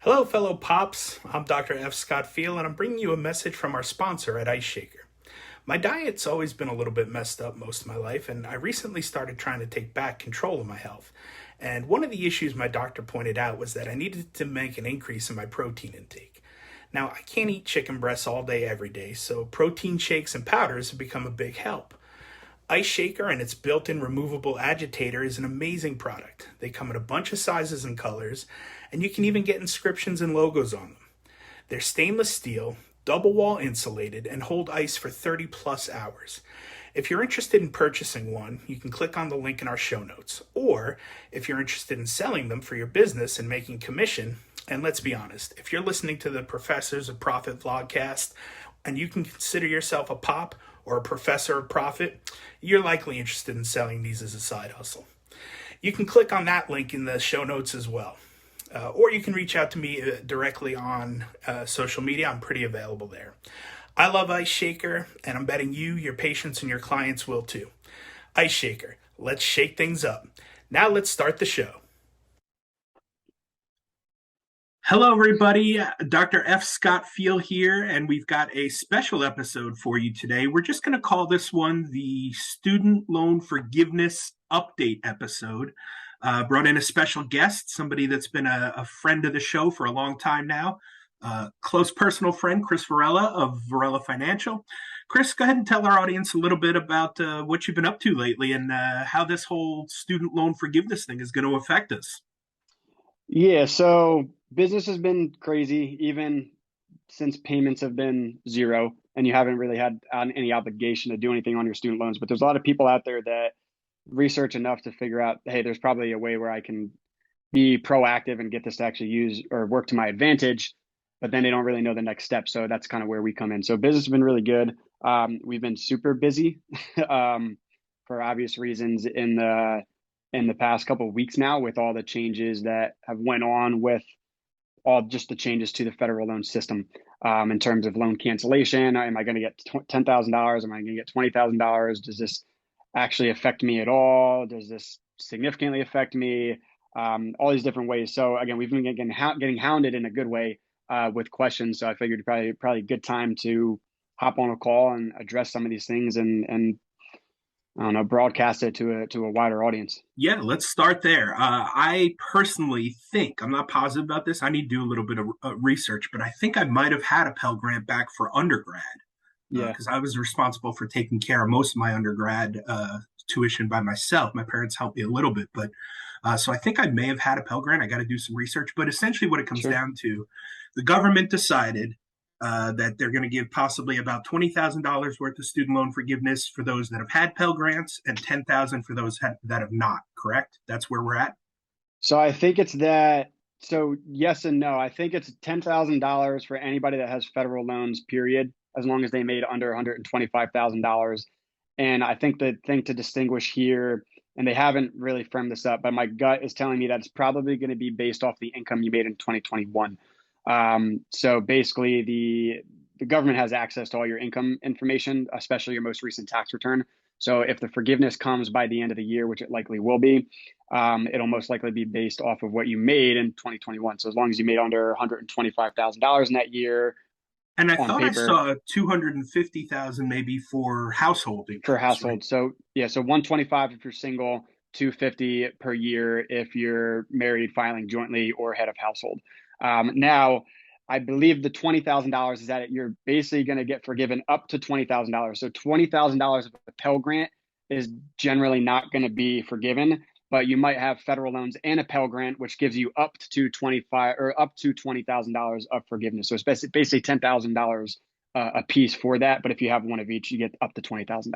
Hello, fellow Pops. I'm Dr. F. Scott Feil, and I'm bringing you a message from our sponsor at Ice Shaker. My diet's always been a little bit messed up most of my life, and I recently started trying to take back control of my health. And one of the issues my doctor pointed out was that I needed to make an increase in my protein intake. Now, I can't eat chicken breasts all day, every day, so protein shakes and powders have become a big help. Ice Shaker and its built-in removable agitator is an amazing product. They come in a bunch of sizes and colors, and you can even get inscriptions and logos on them. They're stainless steel, double wall insulated, and hold ice for 30 plus hours. If you're interested in purchasing one, you can click on the link in our show notes. Or if you're interested in selling them for your business and making commission, and let's be honest, if you're listening to the Professors of Profit vlogcast and you can consider yourself a pop or a professor of profit, you're likely interested in selling these as a side hustle. You can click on that link in the show notes as well. Or you can reach out to me directly on social media. I'm pretty available there. I love Ice Shaker, and I'm betting you, your patients, and your clients will too. Ice Shaker, let's shake things up. Now let's start the show. Hello, everybody. Dr. F. Scott Feil here, and we've got a special episode for you today. We're just going to call this one the Student Loan Forgiveness Update episode. Brought in a special guest, somebody that's been a friend of the show for a long time now. Close personal friend, Chris Varela of Varela Financial. Chris, go ahead and tell our audience a little bit about what you've been up to lately and how this whole student loan forgiveness thing is going to affect us. Yeah, so business has been crazy even since payments have been zero and you haven't really had any obligation to do anything on your student loans. But there's a lot of people out there that research enough to figure out, hey, there's probably a way where I can be proactive and get this to actually use or work to my advantage, but then they don't really know the next step. So that's kind of where we come in. So business has been really good. We've been super busy for obvious reasons in the past couple of weeks now with all the changes that have went on with all just the changes to the federal loan system in terms of loan cancellation. Am I going to get $10,000? Am I going to get $20,000? Does this actually affect me at all? Does this significantly affect me? All these different ways. So again, we've been getting hounded in a good way with questions. So I figured probably a good time to hop on a call and address some of these things and I don't know, broadcast it to a wider audience. Yeah, let's start there. I personally think, I'm not positive about this, I need to do a little bit of research, but I think I might have had a Pell Grant back for undergrad Yeah, because I was responsible for taking care of most of my undergrad tuition by myself. My parents helped me a little bit, but so I think I may have had a Pell Grant. I got to do some research, but essentially what it comes sure. down to, the government decided that they're going to give possibly about $20,000 worth of student loan forgiveness for those that have had Pell Grants and $10,000 for those that have not, correct? That's where we're at? So I think it's that. So yes and no. I think it's $10,000 for anybody that has federal loans, period, as long as they made under $125,000. And I think the thing to distinguish here, and they haven't really firmed this up, but my gut is telling me that it's probably going to be based off the income you made in 2021. So basically, the government has access to all your income information, especially your most recent tax return. So if the forgiveness comes by the end of the year, which it likely will be, it'll most likely be based off of what you made in 2021. So as long as you made under $125,000 in that year And I on thought I paper saw 250,000 maybe for household for incomes, right? household. So yeah, so 125 if you're single, 250 per year if you're married, filing jointly, or head of household. Now, I believe the $20,000 is that you're basically going to get forgiven up to $20,000. So $20,000 of a Pell Grant is generally not going to be forgiven, but you might have federal loans and a Pell Grant, which gives you up to 25 or up to $20,000 of forgiveness. So it's basically $10,000 a piece for that. But if you have one of each, you get up to $20,000.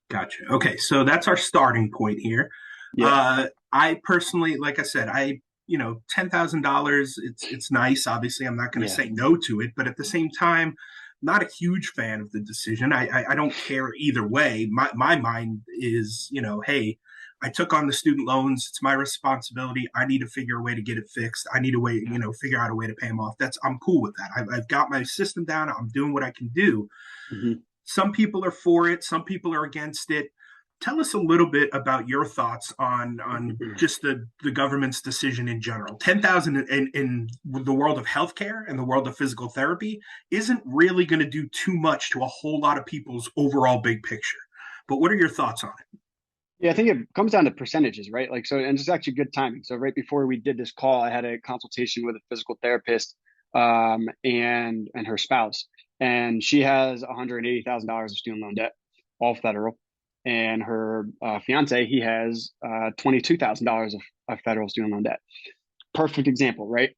Gotcha. Okay, so that's our starting point here. Yeah, I personally, like I said, $10,000. It's nice. Obviously, I'm not going to yeah. say no to it, but at the same time, not a huge fan of the decision. I don't care either way. My mind is, hey, I took on the student loans. It's my responsibility. I need to figure a way to get it fixed. I need a way, Yeah. figure out a way to pay them off. I'm cool with that. I've got my system down. I'm doing what I can do. Hmm. Some people are for it. Some people are against it. Tell us a little bit about your thoughts on just the government's decision in general. 10,000 in the world of healthcare and the world of physical therapy isn't really going to do too much to a whole lot of people's overall big picture. But what are your thoughts on it? Yeah, I think it comes down to percentages, right? Like, so, and it's actually good timing. So right before we did this call, I had a consultation with a physical therapist, and her spouse, and she has $180,000 of student loan debt, all federal, and her fiance, he has $22,000 of federal student loan debt. Perfect example, right?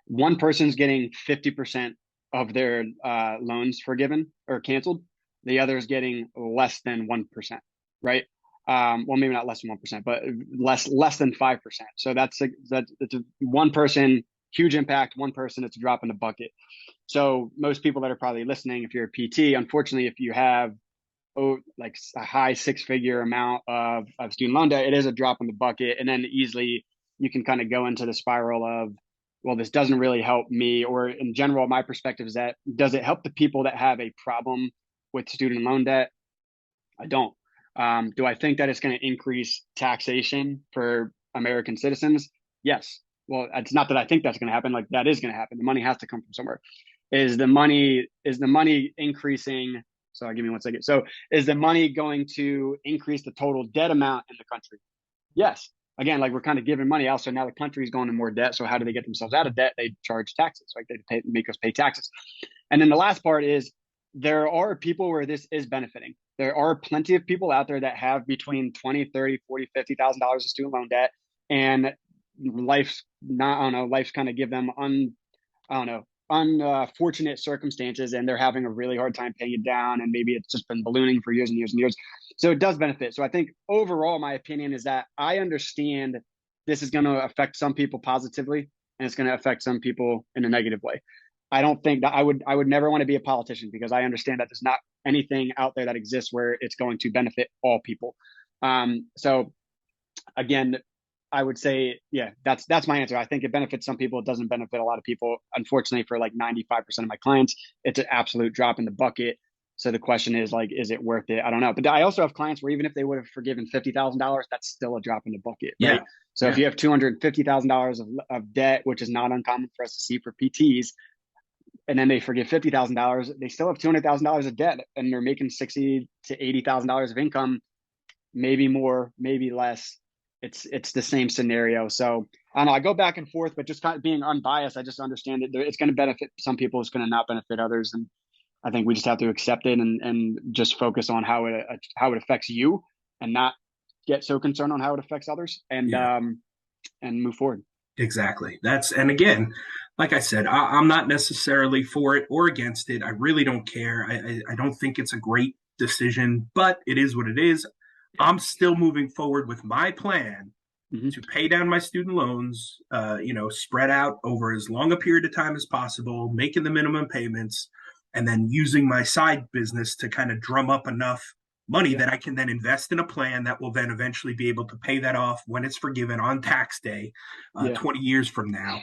One person's getting 50% of their loans forgiven or canceled. The other is getting less than 1%, right? Well, maybe not less than 1%, but less than 5%. So that's it's a one person, huge impact. One person, it's a drop in the bucket. So most people that are probably listening, if you're a PT, unfortunately, if you have like a high six-figure amount of student loan debt, it is a drop in the bucket, and then easily you can kind of go into the spiral of, well, this doesn't really help me, or in general, my perspective is that, does it help the people that have a problem with student loan debt? I don't. Do I think that it's going to increase taxation for American citizens? Yes. Well, it's not that I think that's going to happen. Like, that is going to happen. The money has to come from somewhere. Is the money increasing? So give me 1 second. So is the money going to increase the total debt amount in the country? Yes. Again, like, we're kind of giving money out, so now the country is going to more debt. So how do they get themselves out of debt? They charge taxes, right? They make us pay taxes. And then the last part is, there are people where this is benefiting. There are plenty of people out there that have between 20, 30, 40, $50,000 of student loan debt, and life's not, I don't know, life's kind of give them unfortunate circumstances, and they're having a really hard time paying it down, and maybe it's just been ballooning for years and years and years. So it does benefit. So I think overall, my opinion is that I understand this is going to affect some people positively, and it's going to affect some people in a negative way. I don't think that I would never want to be a politician, because I understand that there's not anything out there that exists where it's going to benefit all people. So again, I would say, yeah, that's my answer. I think it benefits some people. It doesn't benefit a lot of people. Unfortunately, for like 95% of my clients, it's an absolute drop in the bucket. So the question is, like, is it worth it? I don't know. But I also have clients where even if they would have forgiven $50,000, that's still a drop in the bucket, right? Yeah. So if you have $250,000 of debt, which is not uncommon for us to see for PTs, and then they forgive $50,000, they still have $200,000 of debt, and they're making $60,000 to $80,000 of income, maybe more, maybe less. It's the same scenario. So I don't know, I go back and forth, but just kind of being unbiased, I just understand that it's going to benefit some people, it's going to not benefit others, and I think we just have to accept it, and just focus on how it affects you, and not get so concerned on how it affects others, and Yeah. move forward. Exactly. And again, like I said, I'm not necessarily for it or against it. I really don't care. I don't think it's a great decision, but it is what it is. I'm still moving forward with my plan Mm-hmm. to pay down my student loans, spread out over as long a period of time as possible, making the minimum payments, and then using my side business to kind of drum up enough money Yeah. that I can then invest in a plan that will then eventually be able to pay that off when it's forgiven on tax day, Yeah. 20 years from now.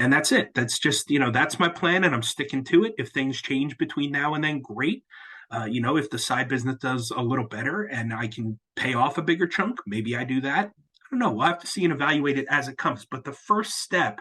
And that's it. That's just, that's my plan, and I'm sticking to it. If things change between now and then, great. If the side business does a little better and I can pay off a bigger chunk, maybe I do that. I don't know. We'll have to see and evaluate it as it comes. But the first step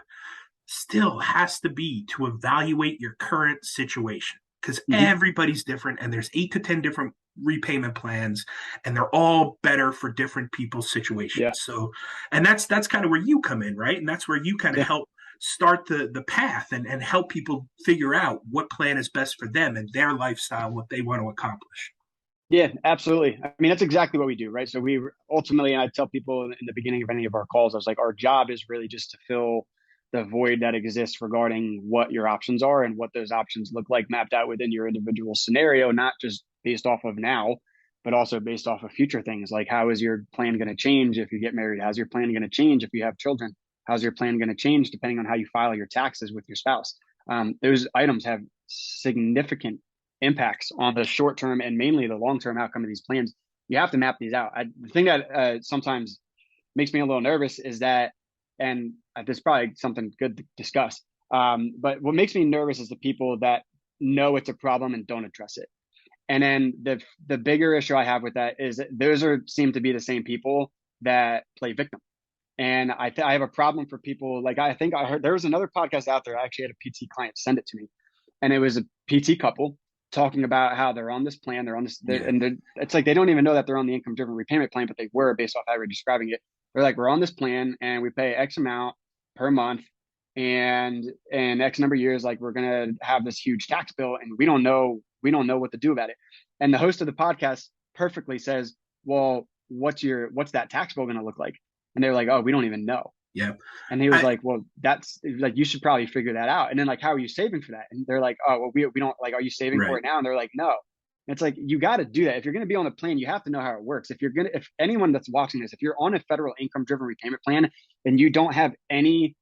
still has to be to evaluate your current situation, because Mm-hmm. everybody's different, and there's 8 to 10 different repayment plans, and they're all better for different people's situations. Yeah. So, and that's kind of where you come in, right? And that's where you kind of Yeah. help start the path, and help people figure out what plan is best for them and their lifestyle, what they want to accomplish. Yeah, absolutely. I mean, that's exactly what we do, right? So we ultimately, and I tell people in the beginning of any of our calls, I was like, our job is really just to fill the void that exists regarding what your options are and what those options look like mapped out within your individual scenario, not just based off of now, but also based off of future things. Like, how is your plan going to change if you get married? How's your plan going to change if you have children? How's your plan going to change depending on how you file your taxes with your spouse? Those items have significant impacts on the short term and mainly the long term outcome of these plans. You have to map these out. The thing that sometimes makes me a little nervous is that, and this is probably something good to discuss, but what makes me nervous is the people that know it's a problem and don't address it. And then the bigger issue I have with that is that those seem to be the same people that play victim. And I have a problem for people. Like, I think I heard there was another podcast out there. I actually had a PT client send it to me, and it was a PT couple talking about how they're on this plan, they're on this, and it's like they don't even know that they're on the income driven repayment plan, but they were, based off how we're describing it. They're like, we're on this plan and we pay X amount per month, and in X number of years, like, we're gonna have this huge tax bill, and we don't know what to do about it. And the host of the podcast perfectly says, well, what's that tax bill gonna look like? And they're like, oh, we don't even know. Yeah. And he was like, well, that's like, you should probably figure that out. And then, like, how are you saving for that? And they're like, oh, well, we don't, like, are you saving for it now? And they're like, no. And it's like, you got to do that. If you're going to be on the plan, you have to know how it works. If anyone that's watching this, if you're on a federal income driven repayment plan and you don't have any,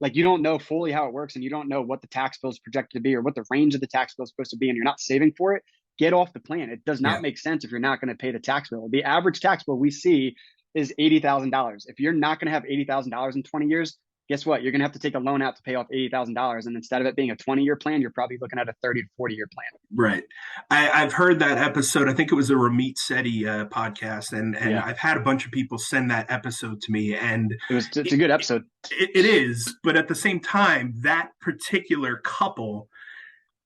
like, you don't know fully how it works, and you don't know what the tax bill is projected to be or what the range of the tax bill is supposed to be, and you're not saving for it, get off the plan. It does not make sense if you're not going to pay the tax bill. The average tax bill we see is $80,000. If you're not going to have $80,000 in 20 years, guess what? You're going to have to take a loan out to pay off $80,000. And instead of it being a 20-year plan, you're probably looking at a 30 to 40-year plan. Right. I've heard that episode. I think it was a Ramit Sethi podcast. And I've had a bunch of people send that episode to me. And it's a good episode. It is. But at the same time, that particular couple,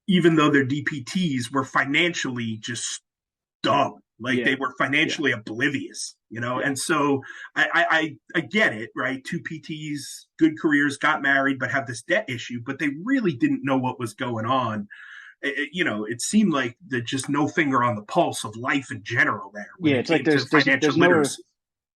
even though they're DPTs, were financially just dumb. Like, they were financially oblivious, And so I get it, right? Two PTs, good careers, got married, but have this debt issue, but they really didn't know what was going on. It seemed like there's just no finger on the pulse of life in general there. It's like there's no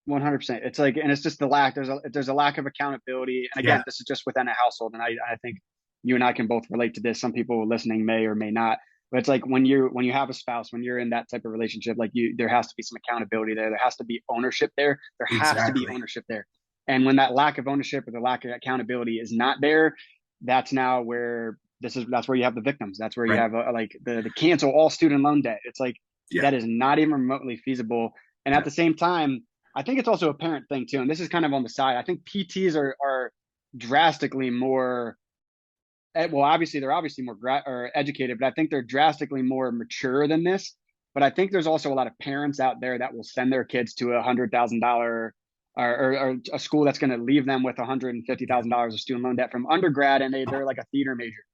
100%. It's like, and it's just the lack. There's a lack of accountability. And again, this is just within a household, and I think you and I can both relate to this. Some people listening may or may not. But it's like when you have a spouse, when you're in that type of relationship, like, there has to be some accountability there. There has to be ownership there. There has to be ownership there. And when that lack of ownership or the lack of accountability is not there, that's now where that's where you have the victims. That's where you have the cancel all student loan debt. It's like, that is not even remotely feasible. And at the same time, I think it's also a parent thing too. And this is kind of on the side. I think PTs are drastically more, well, obviously they're more educated, but I think they're drastically more mature than this. But I think there's also a lot of parents out there that will send their kids to $100,000 or a school that's going to leave them with $150,000 of student loan debt from undergrad, and they're like a theater major.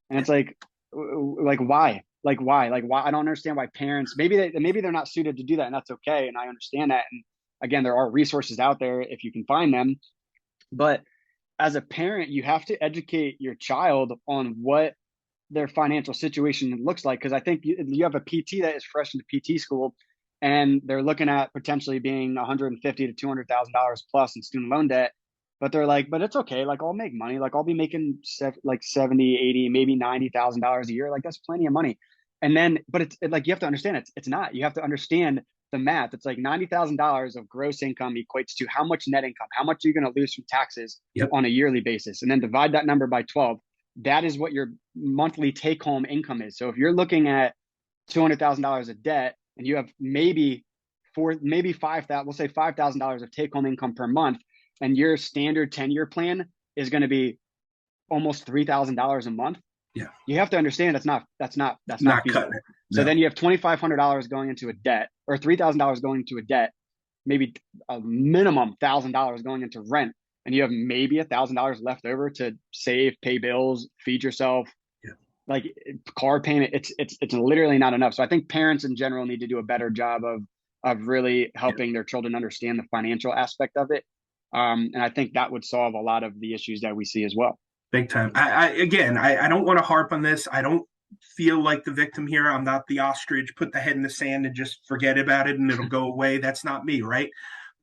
And it's like why? Like, why? I don't understand why parents, maybe they're not suited to do that, and that's okay. And I understand that. And again, there are resources out there if you can find them. But as a parent, you have to educate your child on what their financial situation looks like. Because I think you have a PT that is fresh into PT school, and they're looking at potentially being $150,000 to $200,000 plus in student loan debt. But they're like, but it's okay. Like, I'll make money. Like, I'll be making like 70, 80, maybe $90,000 a year. Like, that's plenty of money. And then, but it's like, you have to understand it's not. You have to understand the math. It's like $90,000 of gross income equates to how much net income, how much are you going to lose from taxes on a yearly basis, and then divide that number by 12. That is what your monthly take home income is. So if you're looking at $200,000 of debt, and you have maybe $5,000, we'll say $5,000 of take home income per month, and your standard 10-year plan is going to be almost $3,000 a month. Yeah, you have to understand that's not feasible. So then you have $2,500 going into a debt, or $3,000 going into a debt, maybe a minimum $1,000 going into rent, and you have maybe $1,000 left over to save, pay bills, feed yourself, like car payment. It's literally not enough. So I think parents in general need to do a better job of really helping their children understand the financial aspect of it. And I think that would solve a lot of the issues that we see as well. Big time. I don't want to harp on this. I don't feel like the victim here. I'm not the ostrich, put the head in the sand and just forget about it and it'll go away. That's not me, right?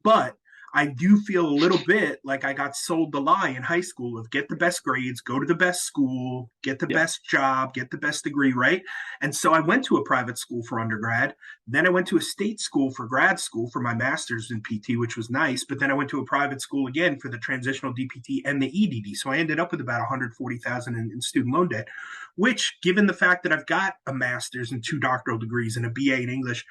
But I do feel a little bit like I got sold the lie in high school of get the best grades, go to the best school, get the best job, get the best degree, right? And so I went to a private school for undergrad. Then I went to a state school for grad school for my master's in PT, which was nice. But then I went to a private school again for the transitional DPT and the EDD. So I ended up with about $140,000 in student loan debt, which, given the fact that I've got a master's and 2 doctoral degrees and a BA in English,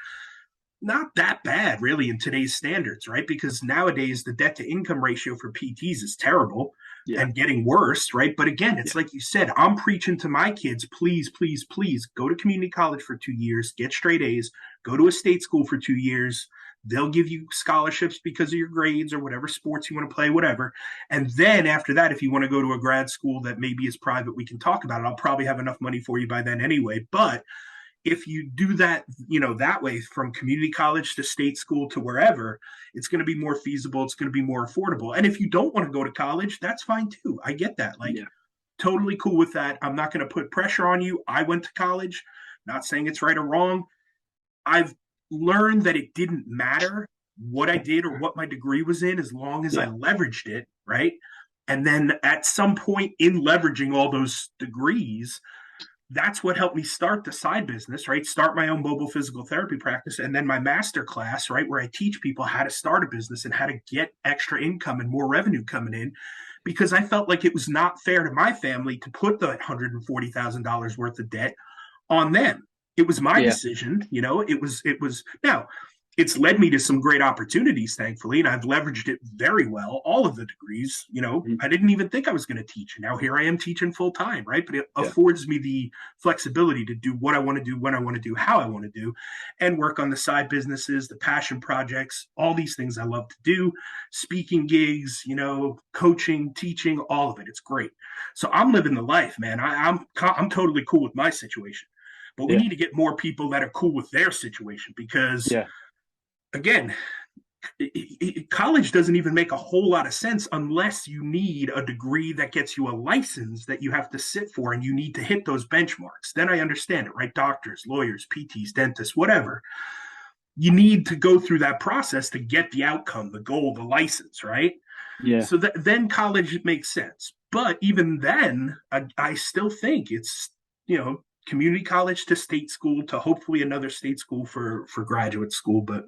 not that bad really in today's standards, right? Because nowadays the debt to income ratio for PTs is terrible. Yeah. and getting worse, right? But again, Yeah. it's like you said, I'm preaching to my kids, please, please, please go to community college for 2 years, get straight A's, go to a state school for 2 years. They'll give you scholarships because of your grades or whatever sports you want to play, whatever. And then after that, if you want to go to a grad school that maybe is private, we can talk about it. I'll probably have enough money for you by then anyway. But if you do that, that way from community college to state school to wherever, it's going to be more feasible. It's going to be more affordable. And if you don't want to go to college, that's fine too. I get that. Like, Yeah. totally cool with that. I'm not going to put pressure on you. I went to college, not saying it's right or wrong. I've learned that it didn't matter what I did or what my degree was in as long as I Yeah. leveraged it, right? And then at some point in leveraging all those degrees, that's what helped me start the side business, right? Start my own mobile physical therapy practice. And then my master class, right? Where I teach people how to start a business and how to get extra income and more revenue coming in, because I felt like it was not fair to my family to put the $140,000 worth of debt on them. It was my Yeah. decision, it was now it's led me to some great opportunities, thankfully, and I've leveraged it very well. All of the degrees, Mhm. I didn't even think I was going to teach. And now here I am teaching full time, right? But it Yeah. affords me the flexibility to do what I want to do, when I want to do, how I want to do, and work on the side businesses, the passion projects, all these things I love to do, speaking gigs, coaching, teaching, all of it. It's great. So I'm living the life, man. I'm totally cool with my situation. But we Yeah. need to get more people that are cool with their situation because, Yeah. again, college doesn't even make a whole lot of sense unless you need a degree that gets you a license that you have to sit for and you need to hit those benchmarks. Then I understand it, right? Doctors, lawyers, PTs, dentists, whatever. You need to go through that process to get the outcome, the goal, the license, right? Yeah. So then college makes sense. But even then, I still think it's, community college to state school to hopefully another state school for graduate school. But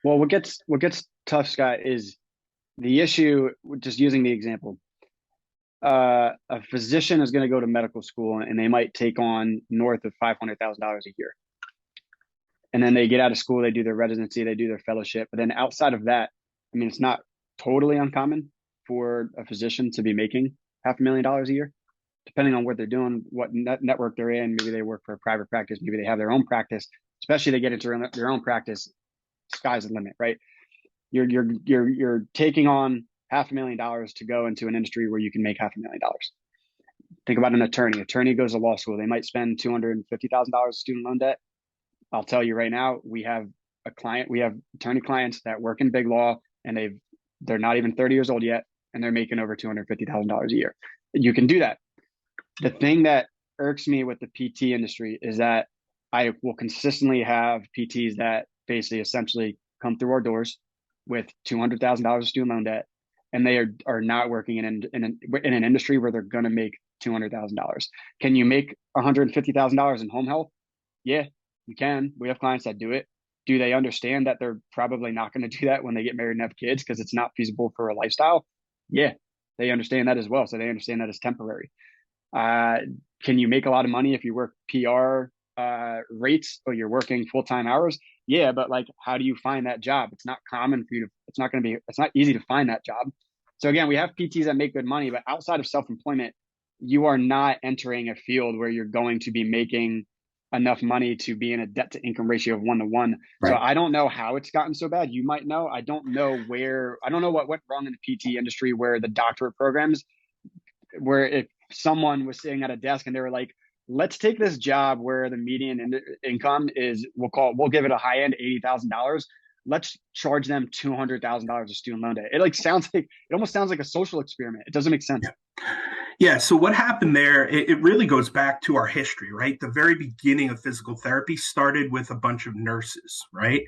Well, what gets tough, Scott, is the issue. Just using the example, a physician is going to go to medical school and they might take on north of $500,000 a year, and then they get out of school, they do their residency, they do their fellowship, but then outside of that, I mean, it's not totally uncommon for a physician to be making $500,000 a year, depending on what they're doing, what network they're in. Maybe they work for a private practice, maybe they have their own practice. Especially they get into their own practice, sky's the limit, right? You're taking on $500,000 to go into an industry where you can make $500,000. Think about an attorney. Attorney goes to law school. They might spend $250,000 student loan debt. I'll tell you right now, we have attorney clients that work in big law, and they're not even 30 years old yet, and they're making over $250,000 a year. You can do that. The thing that irks me with the PT industry is that I will consistently have PTs that basically essentially come through our doors with $200,000 of student loan debt, and they are not working in an industry where they're going to make $200,000. Can you make $150,000 in home health? Yeah, you can. We have clients that do it. Do they understand that they're probably not going to do that when they get married and have kids because it's not feasible for a lifestyle? Yeah, they understand that as well. So they understand that it's temporary. Can you make a lot of money if you work PR rates or you're working full-time hours? Yeah, but like, how do you find that job? It's not common for you to, it's not easy to find that job. So again, we have PTs that make good money, but outside of self-employment, you are not entering a field where you're going to be making enough money to be in a debt to income ratio of 1 to 1. Right. So I don't know how it's gotten so bad. You might know. I don't know what went wrong in the PT industry where the doctorate programs, where if someone was sitting at a desk and they were like, let's take this job where the median income is, we'll give it a high end $80,000. Let's charge them $200,000 of student loan debt. It almost sounds like a social experiment. It doesn't make sense. Yeah. So what happened there, it really goes back to our history, right? The very beginning of physical therapy started with a bunch of nurses, right?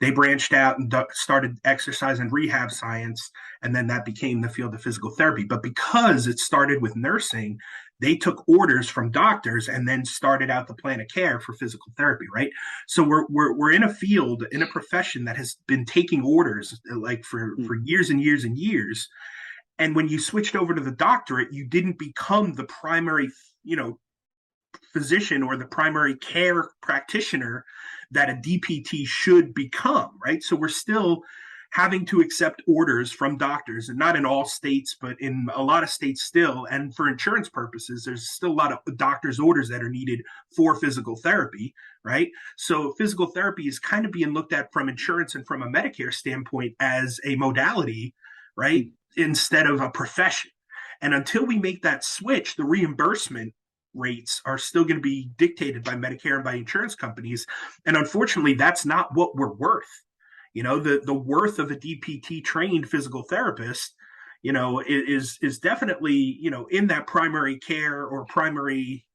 They branched out and started exercise and rehab science, and then that became the field of physical therapy. But because it started with nursing, they took orders from doctors and then started out the plan of care for physical therapy, right? So we're in a field, in a profession that has been taking orders like for years and years and years. And when you switched over to the doctorate, you didn't become the primary, physician or the primary care practitioner that a DPT should become, right? So we're still having to accept orders from doctors, and not in all states, but in a lot of states still. And for insurance purposes, there's still a lot of doctor's orders that are needed for physical therapy, right? So physical therapy is kind of being looked at from insurance and from a Medicare standpoint as a modality, right? Instead of a profession. And until we make that switch, the reimbursement rates are still going to be dictated by Medicare and by insurance companies. And unfortunately, that's not what we're worth. The worth of a DPT trained physical therapist, is definitely, in that primary care or primary,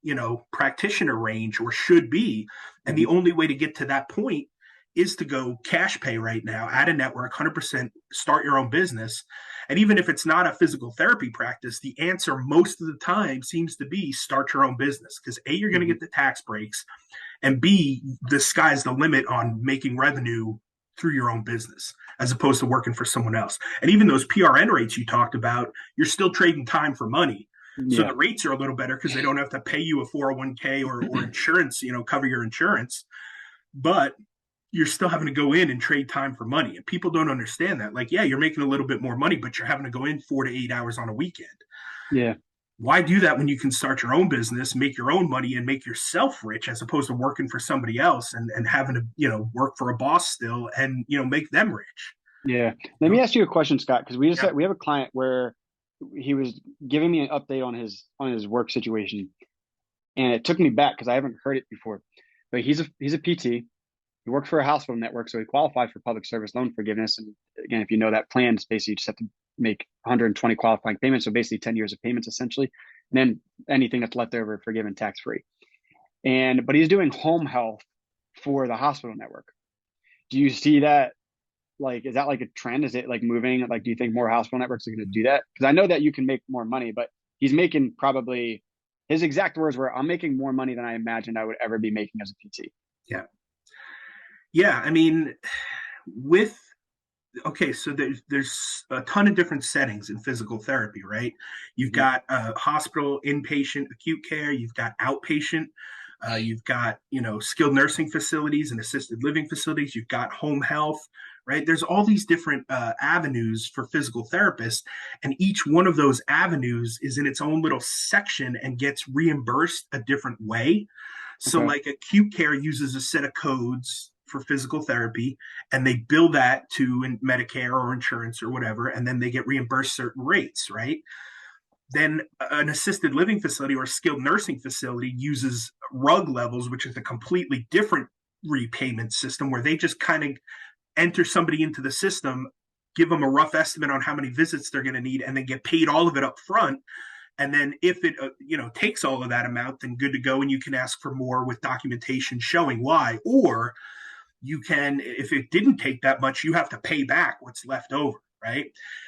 practitioner range, or should be. And the only way to get to that point is to go cash pay right now, add a network, 100%, start your own business. And even if it's not a physical therapy practice, the answer most of the time seems to be start your own business, because A, you're going to get the tax breaks, and B, the sky's the limit on making revenue through your own business as opposed to working for someone else. And even those PRN rates you talked about, you're still trading time for money. Yeah. So the rates are a little better because they don't have to pay you a 401k or insurance, cover your insurance. But you're still having to go in and trade time for money. And people don't understand that. Like, yeah, you're making a little bit more money, but you're having to go in 4 to 8 hours on a weekend. Yeah. Why do that when you can start your own business, make your own money, and make yourself rich, as opposed to working for somebody else and having to, work for a boss still and, make them rich? Yeah. Let me ask you a question, Scott, because we have a client where he was giving me an update on his work situation, and it took me back because I haven't heard it before. But he's a PT. He worked for a hospital network, so he qualified for public service loan forgiveness. And again, if you know that plan, it's basically you just have to make 120 qualifying payments, so basically 10 years of payments essentially, and then anything that's left over forgiven tax-free. But he's doing home health for the hospital network. Do you see that? Like, is that like a trend? Is it like moving? Like, do you think more hospital networks are going to do that? Because I know that you can make more money, but he's making probably, his exact words were, "I'm making more money than I imagined I would ever be making as a PT." Yeah. Yeah. I mean, so there's a ton of different settings in physical therapy, right? You've got hospital, inpatient, acute care. You've got outpatient. You've got, skilled nursing facilities and assisted living facilities. You've got home health, right? There's all these different avenues for physical therapists, and each one of those avenues is in its own little section and gets reimbursed a different way. So like acute care uses a set of codes for physical therapy, and they bill that to Medicare or insurance or whatever, and then they get reimbursed certain rates, right? Then an assisted living facility or a skilled nursing facility uses RUG levels, which is a completely different repayment system, where they just kind of enter somebody into the system, give them a rough estimate on how many visits they're going to need, and then get paid all of it up front. And then if it, takes all of that amount, then good to go. And you can ask for more with documentation showing why. Or you can, if it didn't take that much, you have to pay back what's left over, right?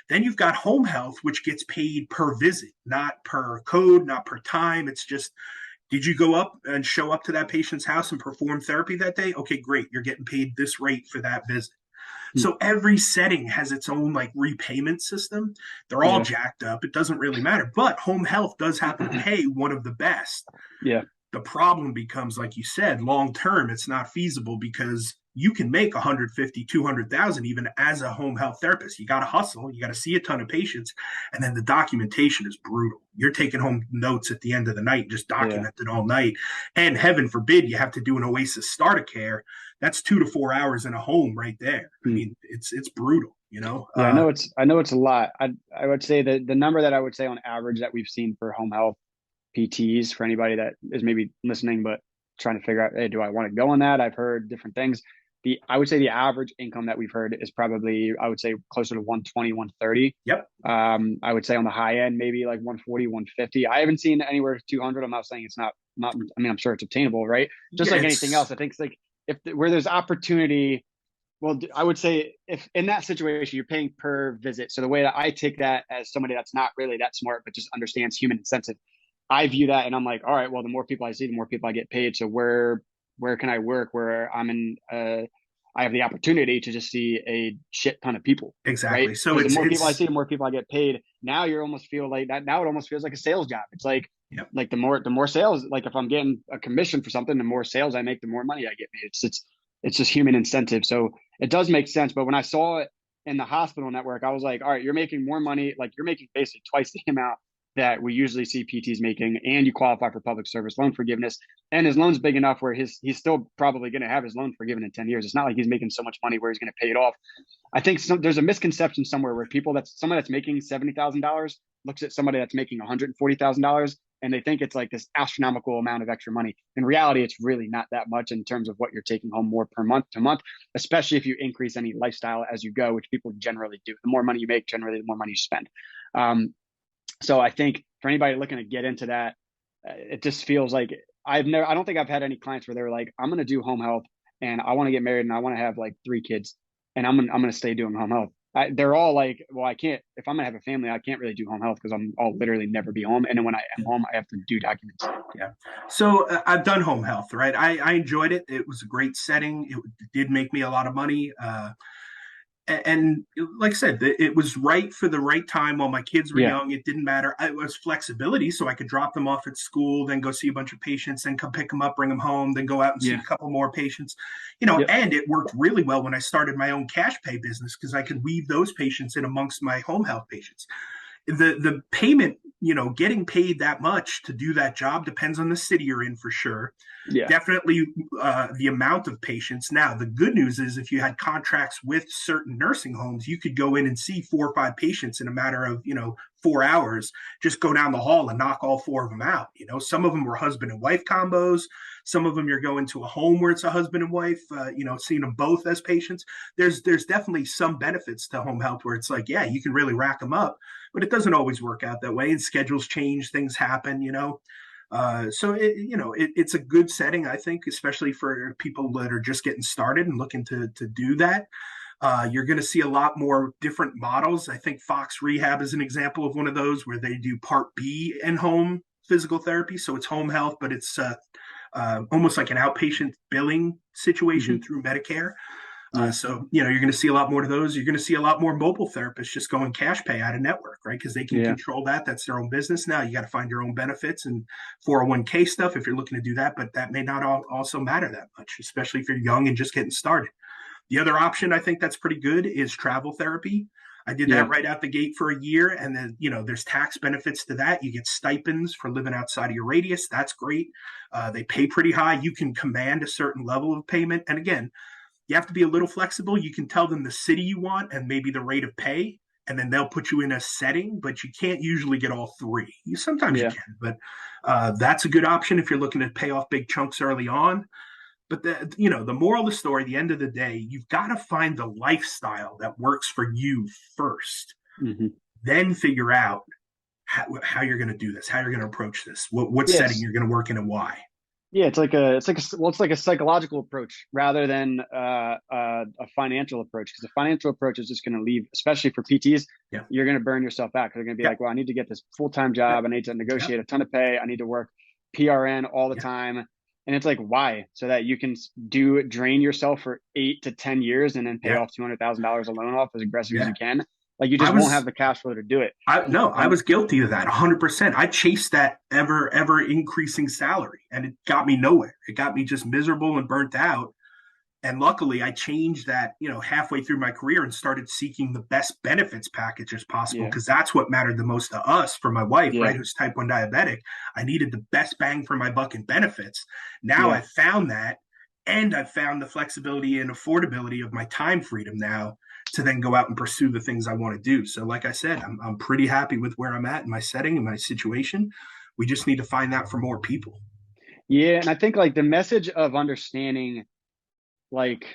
Then you've got home health, which gets paid per visit, not per code, not per time. It's just, did you go up and show up to that patient's house and perform therapy that day? Okay, great. You're getting paid this rate for that visit. So every setting has its own like repayment system. They're all jacked up. It doesn't really matter. But home health does happen to pay one of the best. Yeah. The problem becomes, like you said, long term, it's not feasible, because you can make 150, 200,000 even as a home health therapist. You got to hustle. You got to see a ton of patients. And then the documentation is brutal. You're taking home notes at the end of the night, just document it all night. And heaven forbid you have to do an Oasis starter care. That's 2 to 4 hours in a home right there. I mean, it's brutal, Yeah, I know it's a lot. I would say that the number that I would say on average that we've seen for home health PTs, for anybody that is maybe listening but trying to figure out, hey, do I want to go on that? I've heard different things. I would say the average income that we've heard is probably, I would say, closer to 120, 130. Yep. I would say on the high end, maybe like 140, 150. I haven't seen anywhere 200. I'm not saying it's not, I mean, I'm sure it's obtainable, right? Just like anything else. I think it's like where there's opportunity, well, I would say if in that situation, you're paying per visit. So the way that I take that as somebody that's not really that smart, but just understands human incentive, I view that and I'm like, all right, well, the more people I see, the more people I get paid. So where can I work where I'm in, I have the opportunity to just see a shit ton of people. Exactly. Right? So the more people I see, the more people I get paid. Now you almost feel like that. Now it almost feels like a sales job. It's like, like the more sales, like if I'm getting a commission for something, the more sales I make, the more money I get paid. It's just human incentive. So it does make sense. But when I saw it, in the hospital network, I was like, all right, you're making more money. Like you're making basically twice the amount that we usually see PTs making, and you qualify for public service loan forgiveness. And his loan's big enough where he's still probably going to have his loan forgiven in 10 years. It's not like he's making so much money where he's going to pay it off. I think there's a misconception somewhere where someone that's making $70,000 looks at somebody that's making $140,000 and they think it's like this astronomical amount of extra money. In reality, it's really not that much in terms of what you're taking home more per month to month, especially if you increase any lifestyle as you go, which people generally do. The more money you make, generally, the more money you spend. So I think for anybody looking to get into that, it just feels like I don't think I've had any clients where they're like, I'm going to do home health and I want to get married and I want to have like 3 kids and I'm going to stay doing home health. They're all like, well, I can't, if I'm going to have a family, I can't really do home health because I'll literally never be home. And then when I am home, I have to do documents. Yeah. So I've done home health, right? I enjoyed it. It was a great setting. It did make me a lot of money. And like I said, it was right for the right time while my kids were young. It didn't matter. It was flexibility, so I could drop them off at school, then go see a bunch of patients, then come pick them up, bring them home, then go out and see a couple more patients. And it worked really well when I started my own cash pay business because I could weave those patients in amongst my home health patients. The payment, getting paid that much to do that job depends on the city you're in for sure. Yeah. Definitely the amount of patients. Now, the good news is if you had contracts with certain nursing homes, you could go in and see 4 or 5 patients in a matter of, 4 hours, just go down the hall and knock all 4 of them out. Some of them were husband and wife combos. Some of them you're going to a home where it's a husband and wife, seeing them both as patients. There's definitely some benefits to home health where it's like, yeah, you can really rack them up, but it doesn't always work out that way. And schedules change, things happen, So it's a good setting, I think, especially for people that are just getting started and looking to do that. You're going to see a lot more different models. I think Fox Rehab is an example of one of those where they do Part B in home physical therapy. So it's home health, but it's almost like an outpatient billing situation through Medicare. So, you're going to see a lot more of those. You're going to see a lot more mobile therapists just going cash pay out of network, right? Because they can control that. That's their own business now. You got to find your own benefits and 401k stuff if you're looking to do that. But that may not also matter that much, especially if you're young and just getting started. The other option I think that's pretty good is travel therapy. I did that right out the gate for a year. And then, there's tax benefits to that. You get stipends for living outside of your radius. That's great. They pay pretty high. You can command a certain level of payment. And again, you have to be a little flexible. You can tell them the city you want and maybe the rate of pay, and then they'll put you in a setting, but you can't usually get all 3. Sometimes you can, but that's a good option if you're looking to pay off big chunks early on. But the moral of the story, the end of the day, you've got to find the lifestyle that works for you first, then figure out how you're going to do this, how you're going to approach this, what setting you're going to work in and why. Yeah, it's like a psychological approach rather than a financial approach, because the financial approach is just going to leave, especially for PTs. You're going to burn yourself out because they're going to be like, well, I need to get this full-time job. I need to negotiate a ton of pay. I need to work PRN all the time. And it's like, why? So that you can drain yourself for 8 to 10 years and then pay off $200,000 a loan off as aggressive as you can. Like you just won't have the cash flow to do it. I was guilty of that 100%. I chased that ever increasing salary and it got me nowhere. It got me just miserable and burnt out. And luckily I changed that, halfway through my career and started seeking the best benefits package as possible because that's what mattered the most to us. For my wife, right, who's type 1 diabetic, I needed the best bang for my buck in benefits. Now I found that, and I've found the flexibility and affordability of my time freedom now to then go out and pursue the things I want to do. So like I said, I'm pretty happy with where I'm at in my setting and my situation. We just need to find that for more people. Yeah. And I think like the message of understanding, like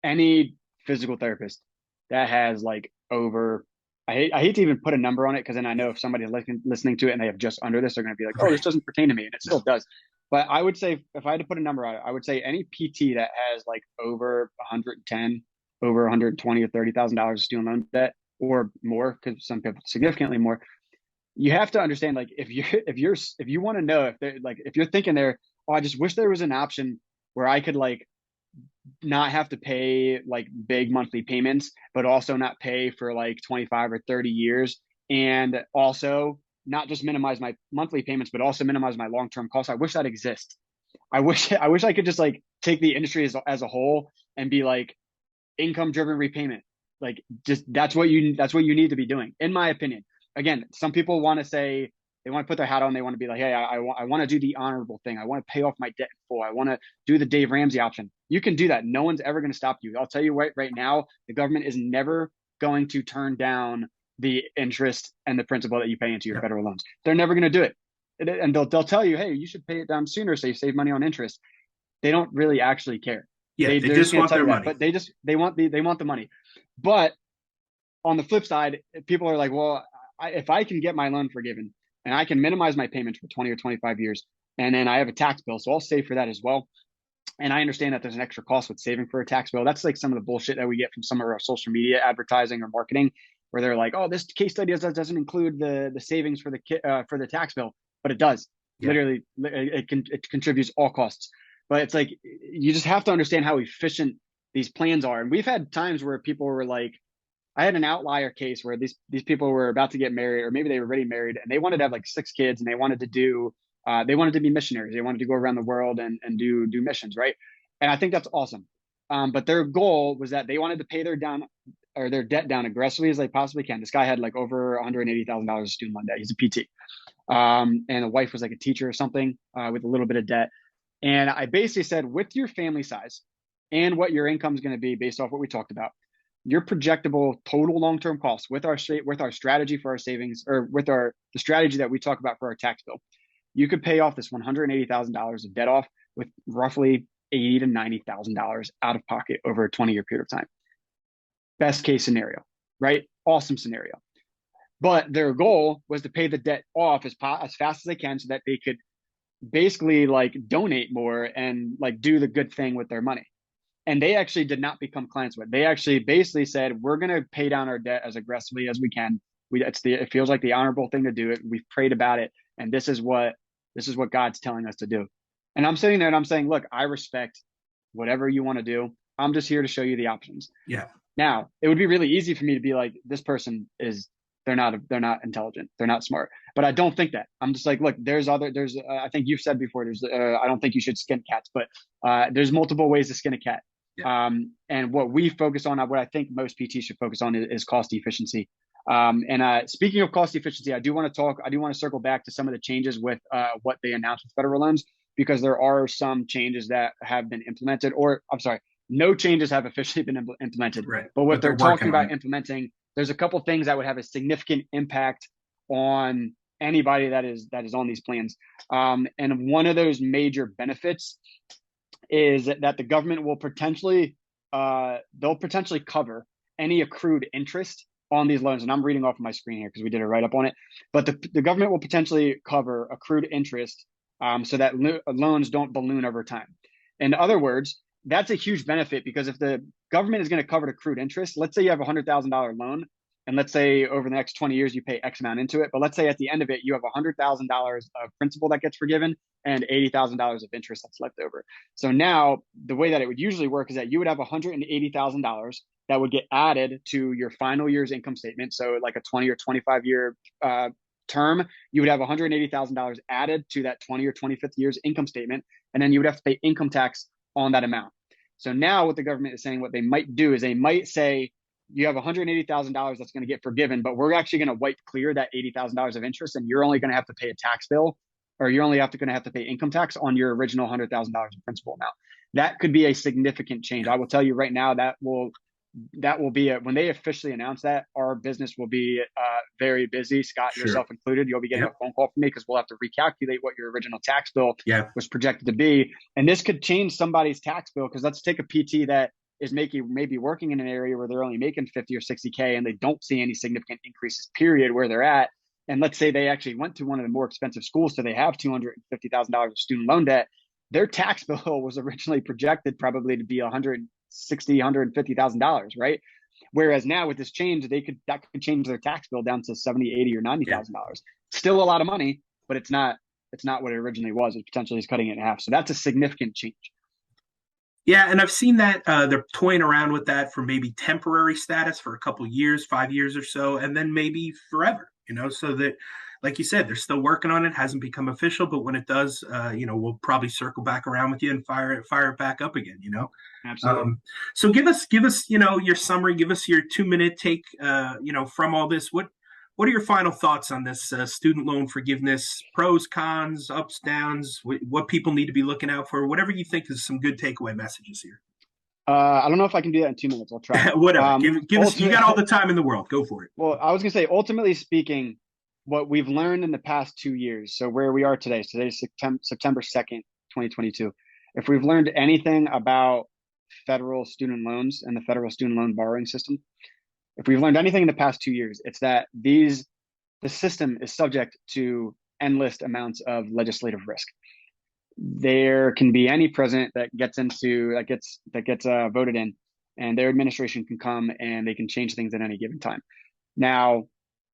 any physical therapist that has like over, I hate to even put a number on it, because then I know if somebody's listening to it and they have just under this, they're going to be like, oh, this doesn't pertain to me. And it still does. But I would say, if I had to put a number on it, I would say any PT that has like over 110, over 120 or $30,000 of student loan debt or more, because some people significantly more, you have to understand, like, if you want to know if they're like, if you're thinking there, oh, I just wish there was an option where I could like not have to pay like big monthly payments, but also not pay for like 25 or 30 years. And also not just minimize my monthly payments, but also minimize my long-term costs. I wish that exists. I wish I could just like take the industry as a whole and be like income driven repayment. Like, just that's what you need to be doing, in my opinion. Again, some people want to say, they want to put their hat on. They want to be like, hey, I want to do the honorable thing. I want to pay off my debt in full. I want to do the Dave Ramsey option. You can do that. No one's ever going to stop you. I'll tell you right now, the government is never going to turn down the interest and the principal that you pay into your federal loans. They're never going to do it. And they'll tell you, hey, you should pay it down sooner so you save money on interest. They don't really actually care. Yeah, they they're just want their money. But they want the money. But on the flip side, people are like, well, if I can get my loan forgiven and I can minimize my payments for 20 or 25 years, and then I have a tax bill, so I'll save for that as well. And I understand that there's an extra cost with saving for a tax bill. That's like some of the bullshit that we get from some of our social media advertising or marketing, where they're like, oh, this case study doesn't include the savings for the tax bill, but it does. Yeah. Literally, it contributes all costs. But it's like, you just have to understand how efficient these plans are. And we've had times where people were like, I had an outlier case where these people were about to get married, or maybe they were already married, and they wanted to have like 6 kids, and they wanted to be missionaries. They wanted to go around the world and do missions, right? And I think that's awesome. But their goal was that they wanted to pay their debt down aggressively as they possibly can. This guy had like over $180,000 of student loan debt. He's a PT. And the wife was like a teacher or something with a little bit of debt. And I basically said, with your family size and what your income is going to be based off what we talked about, your projectable total long-term costs with our strategy for our savings, or with the strategy that we talk about for our tax bill, you could pay off this $180,000 of debt off with roughly $80,000 to $90,000 out of pocket over a 20-year period of time. Best case scenario, right? Awesome scenario. But their goal was to pay the debt off as fast as they can, so that they could basically like donate more and like do the good thing with their money. And they actually did not become clients with. They actually basically said, we're going to pay down our debt as aggressively as we can. It feels like the honorable thing to do it. We've prayed about it, and this is what God's telling us to do. And I'm sitting there and I'm saying, look, I respect whatever you want to do. I'm just here to show you the options. Yeah. Now, it would be really easy for me to be like, this person they're not intelligent. They're not smart. But I don't think that. I'm just like, look, I think you've said before, I don't think you should skin cats, but there's multiple ways to skin a cat. Yeah. And what we focus on, what I think most PTs should focus on is cost efficiency. And speaking of cost efficiency, I do want to circle back to some of the changes with what they announced with federal loans, because there are some changes that have been implemented, or I'm sorry, no changes have officially been implemented. Right. But what they're talking about implementing, there's a couple things that would have a significant impact on anybody that is on these plans. And one of those major benefits is that the government will potentially cover any accrued interest on these loans. And I'm reading off of my screen here because we did a write-up on it. But the government will potentially cover accrued interest so that loans don't balloon over time. In other words, that's a huge benefit, because if the government is going to cover the accrued interest, let's say you have a $100,000 loan, and let's say over the next 20 years you pay X amount into it, but let's say at the end of it you have $100,000 of principal that gets forgiven and $80,000 of interest that's left over. So now the way that it would usually work is that you would have $180,000 that would get added to your final year's income statement. So like a 20 or 25 year term, you would have $180,000 added to that 20 or 25th year's income statement, and then you would have to pay income tax on that amount. So now what the government is saying, what they might do is they might say, you have $180,000 that's going to get forgiven, but we're actually going to wipe clear that $80,000 of interest, and you're only going to have to pay a tax bill, or you're only going to have to pay income tax on your original $100,000 in principal amount. That could be a significant change. I will tell you right now, that will be when they officially announce that, our business will be very busy. Scott, Sure. Yourself included. You'll be getting a phone call from me, because we'll have to recalculate what your original tax bill was projected to be. And this could change somebody's tax bill, because let's take a PT that is maybe working in an area where they're only making 50 or 60K and they don't see any significant increases, period, where they're at. And let's say they actually went to one of the more expensive schools, so they have $250,000 of student loan debt. Their tax bill was originally projected probably to be $160,000, $150,000, right? Whereas now with this change, that could change their tax bill down to $70,000, $80,000, or $90,000. Still a lot of money, but it's not what it originally was. It potentially is cutting it in half. So that's a significant change. Yeah, and I've seen that they're toying around with that for maybe temporary status for a couple of years, 5 years or so, and then maybe forever, so that like you said, they're still working on it. Hasn't become official, but when it does, we'll probably circle back around with you and fire it back up again. Absolutely. So give us, your summary. Give us your 2 minute take, from all this. What are your final thoughts on this student loan forgiveness? Pros, cons, ups, downs. What people need to be looking out for? Whatever you think is some good takeaway messages here. I don't know if I can do that in 2 minutes. I'll try. Whatever. Give us. You got all the time in the world. Go for it. Well, I was gonna say, ultimately speaking, what we've learned in the past 2 years, so where we are today, so today's September 2nd, 2022. If we've learned anything about federal student loans and the federal student loan borrowing system, if we've learned anything in the past 2 years, it's that the system is subject to endless amounts of legislative risk. There can be any president that gets voted in, and their administration can come and they can change things at any given time. Now,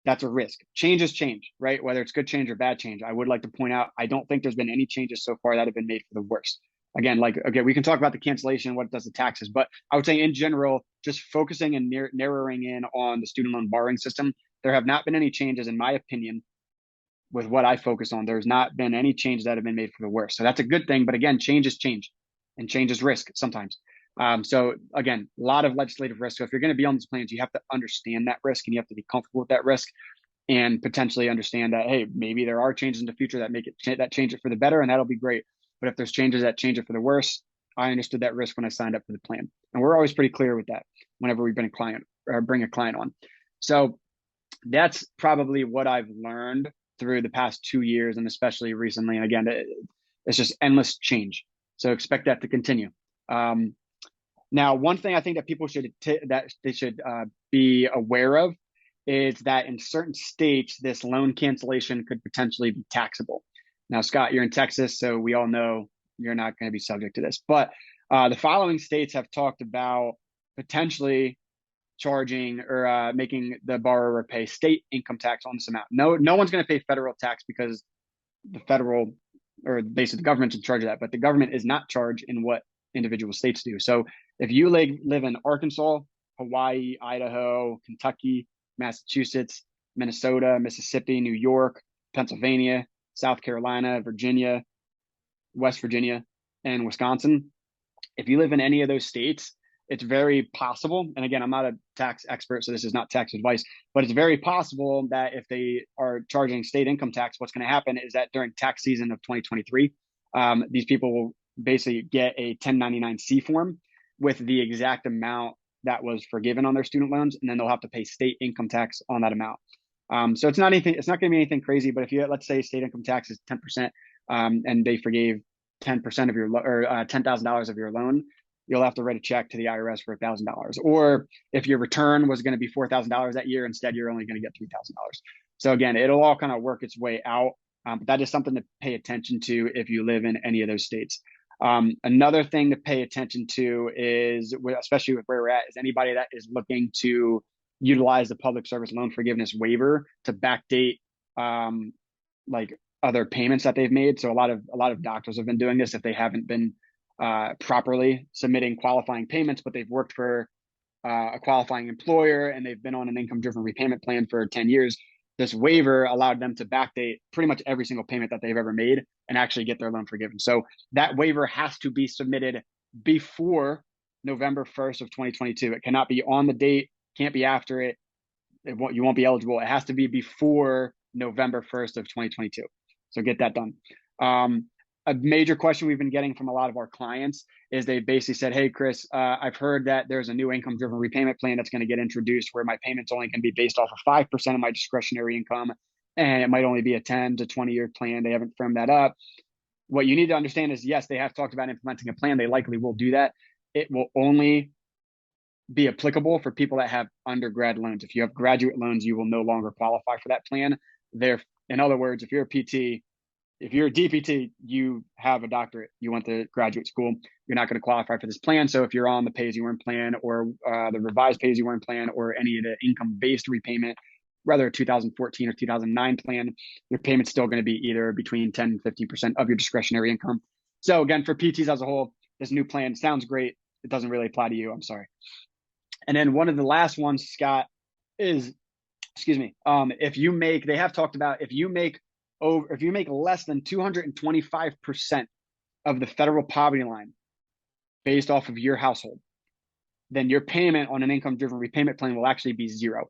that's a risk. Change is change, right? Whether it's good change or bad change. I would like to point out, I don't think there's been any changes so far that have been made for the worse. Again, we can talk about the cancellation, what it does to taxes, but I would say in general, just focusing and narrowing in on the student loan borrowing system, there have not been any changes, in my opinion, with what I focus on. There's not been any changes that have been made for the worse. So that's a good thing. But again, change is change, and change is risk sometimes. So again, a lot of legislative risk. So if you're going to be on these plans, you have to understand that risk, and you have to be comfortable with that risk, and potentially understand that, hey, maybe there are changes in the future that change it for the better, and that'll be great. But if there's changes that change it for the worse, I understood that risk when I signed up for the plan, and we're always pretty clear with that whenever we bring a client on. So that's probably what I've learned through the past 2 years, and especially recently. And again, it's just endless change. So expect that to continue. Now, one thing I think that people should be aware of is that in certain states, this loan cancellation could potentially be taxable. Now, Scott, you're in Texas, so we all know you're not going to be subject to this. But the following states have talked about potentially charging or making the borrower pay state income tax on this amount. No one's going to pay federal tax because the federal, or basically the government's in charge of that, but the government is not charged in what individual states do. So if you live in Arkansas, Hawaii, Idaho, Kentucky, Massachusetts, Minnesota, Mississippi, New York, Pennsylvania, South Carolina, Virginia, West Virginia, and Wisconsin, if you live in any of those states, it's very possible, and again, I'm not a tax expert, so this is not tax advice, but it's very possible that if they are charging state income tax, what's going to happen is that during tax season of 2023, these people will basically get a 1099-C form with the exact amount that was forgiven on their student loans, and then they'll have to pay state income tax on that amount. So it's not going to be anything crazy, but if you, let's say state income tax is 10%, and they forgave 10% of your $10,000 of your loan, you'll have to write a check to the IRS for $1,000. Or if your return was going to be $4,000 that year, instead you're only going to get $3,000. So again, it'll all kind of work its way out. But that is something to pay attention to if you live in any of those states. Another thing to pay attention to is, especially with where we're at, is anybody that is looking to utilize the public service loan forgiveness waiver to backdate like other payments that they've made. So a lot of doctors have been doing this if they haven't been properly submitting qualifying payments, but they've worked for a qualifying employer and they've been on an income-driven repayment plan for 10 years. This waiver allowed them to backdate pretty much every single payment that they've ever made and actually get their loan forgiven. So that waiver has to be submitted before November 1st of 2022. It cannot be on the date, can't be after it. You won't be eligible. It has to be before November 1st of 2022. So get that done. A major question we've been getting from a lot of our clients is they basically said, hey, Chris, I've heard that there's a new income-driven repayment plan that's going to get introduced where my payment's only going to be based off of 5% of my discretionary income, and it might only be a 10 to 20-year plan. They haven't firmed that up. What you need to understand is, yes, they have talked about implementing a plan. They likely will do that. It will only be applicable for people that have undergrad loans. If you have graduate loans, you will no longer qualify for that plan. In other words, if you're a PT, if you're a DPT, you have a doctorate, you went to graduate school, you're not going to qualify for this plan. So if you're on the pay-as-you-earn plan or the revised pay-as-you-earn plan or any of the income-based repayment, rather a 2014 or 2009 plan, your payment's still going to be either between 10 and 15% of your discretionary income. So again, for PTs as a whole, this new plan sounds great. It doesn't really apply to you. I'm sorry. And then one of the last ones, Scott, is excuse me, if you make, they have talked about if you make less than 225% of the federal poverty line based off of your household, then your payment on an income-driven repayment plan will actually be zero.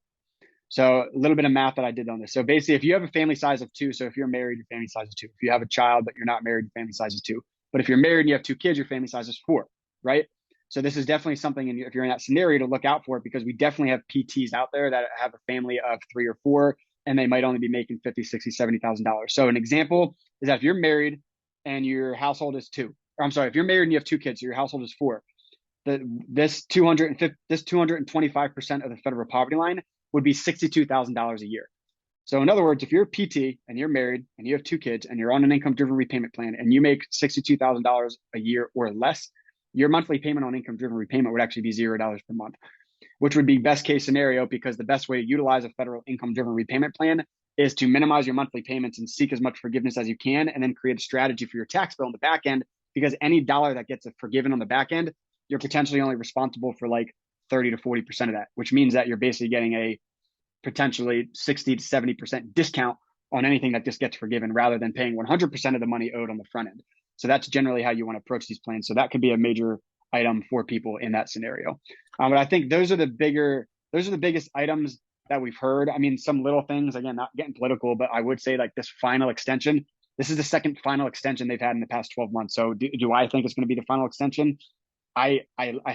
So a little bit of math that I did on this. So basically, if you have a family size of 2, so if you're married, your family size is 2. If you have a child but you're not married, your family size is 2. But if you're married and you have 2 kids, your family size is 4, right? So this is definitely something, if you're in that scenario, to look out for it, because we definitely have PTs out there that have a family of 3 or 4, and they might only be making $50,000, $60,000, $70,000. So an example is that if you're married and your household is 2, or I'm sorry, if you're married and you have 2 kids, so your household is 4, this 225% of the federal poverty line would be $62,000 a year. So in other words, if you're a PT and you're married and you have 2 kids and you're on an income-driven repayment plan and you make $62,000 a year or less, your monthly payment on income-driven repayment would actually be $0 per month, which would be best case scenario, because the best way to utilize a federal income-driven repayment plan is to minimize your monthly payments and seek as much forgiveness as you can, and then create a strategy for your tax bill on the back end, because any dollar that gets forgiven on the back end, you're potentially only responsible for like 30 to 40% of that, which means that you're basically getting a potentially 60 to 70% discount on anything that just gets forgiven, rather than paying 100% of the money owed on the front end. So that's generally how you want to approach these plans. So that could be a major item for people in that scenario. But I think those are the biggest items that we've heard. I mean, some little things, again, not getting political, but I would say like this final extension, this is the second final extension they've had in the past 12 months. So do I think it's going to be the final extension? I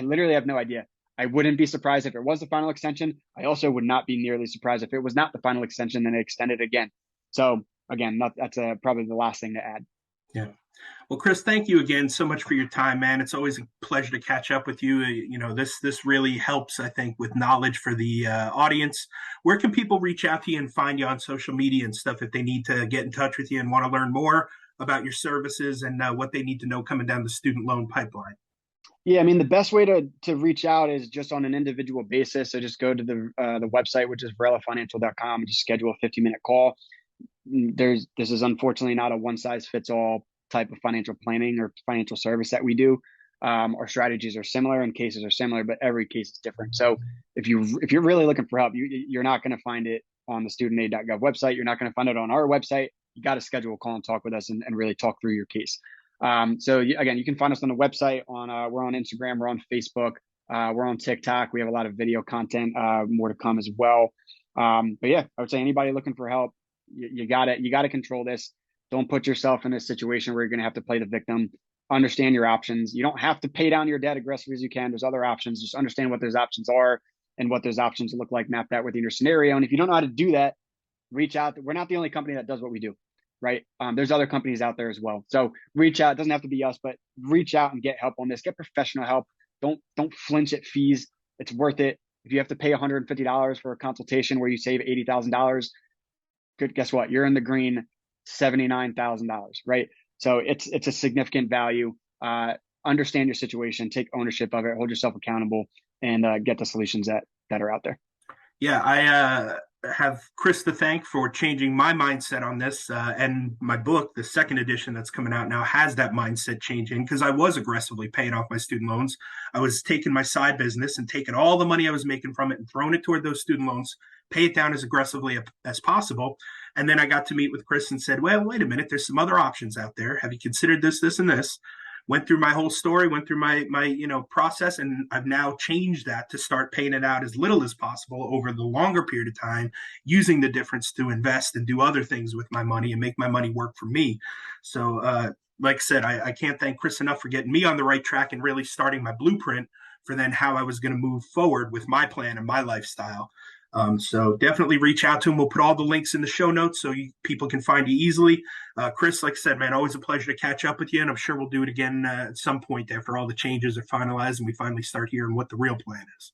literally have no idea. I wouldn't be surprised if it was the final extension. I also would not be nearly surprised if it was not the final extension, then they extend it again. So again, that's probably the last thing to add. Yeah. Well, Chris, thank you again so much for your time, man. It's always a pleasure to catch up with you. This really helps, I think, with knowledge for the audience. Where can people reach out to you and find you on social media and stuff if they need to get in touch with you and want to learn more about your services and what they need to know coming down the student loan pipeline? Yeah, I mean, the best way to reach out is just on an individual basis. So just go to the website, which is varelafinancial.com, and just schedule a 50-minute call. This is unfortunately not a one-size-fits-all type of financial planning or financial service that we do. Our strategies are similar and cases are similar, but every case is different. So if you're really looking for help, you're not going to find it on the studentaid.gov website. You're not going to find it on our website. You got to schedule a call and talk with us and really talk through your case. So again, you can find us on the website. We're on Instagram, we're on Facebook, we're on TikTok. We have a lot of video content, more to come as well. But yeah, I would say anybody looking for help, you gotta control this. Don't put yourself in a situation where you're going to have to play the victim. Understand your options. You don't have to pay down your debt aggressively as you can. There's other options. Just understand what those options are and what those options look like, map that within your scenario. And if you don't know how to do that, reach out. We're not the only company that does what we do, right? There's other companies out there as well. So reach out. It doesn't have to be us, but reach out and get help on this. Get professional help. Don't flinch at fees. It's worth it. If you have to pay $150 for a consultation where you save $80,000, good. Guess what? You're in the green. $79,000, right? So it's a significant value. Understand your situation, take ownership of it, hold yourself accountable, and get the solutions that are out there. Yeah, I have Chris to thank for changing my mindset on this. And my book, the second edition that's coming out now, has that mindset changing, because I was aggressively paying off my student loans. I was taking my side business and taking all the money I was making from it and throwing it toward those student loans, pay it down as aggressively as possible. And then I got to meet with Chris and said, well, wait a minute, there's some other options out there. Have you considered this, this, and this? Went through my whole story, went through my process, and I've now changed that to start paying it out as little as possible over the longer period of time, using the difference to invest and do other things with my money and make my money work for me. So like I said, I can't thank Chris enough for getting me on the right track and really starting my blueprint for then how I was going to move forward with my plan and my lifestyle. So definitely reach out to him. We'll put all the links in the show notes so people can find you easily. Chris, like I said, man, always a pleasure to catch up with you, and I'm sure we'll do it again at some point after all the changes are finalized and we finally start hearing what the real plan is.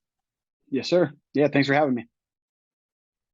Yes, sir. Yeah, thanks for having me.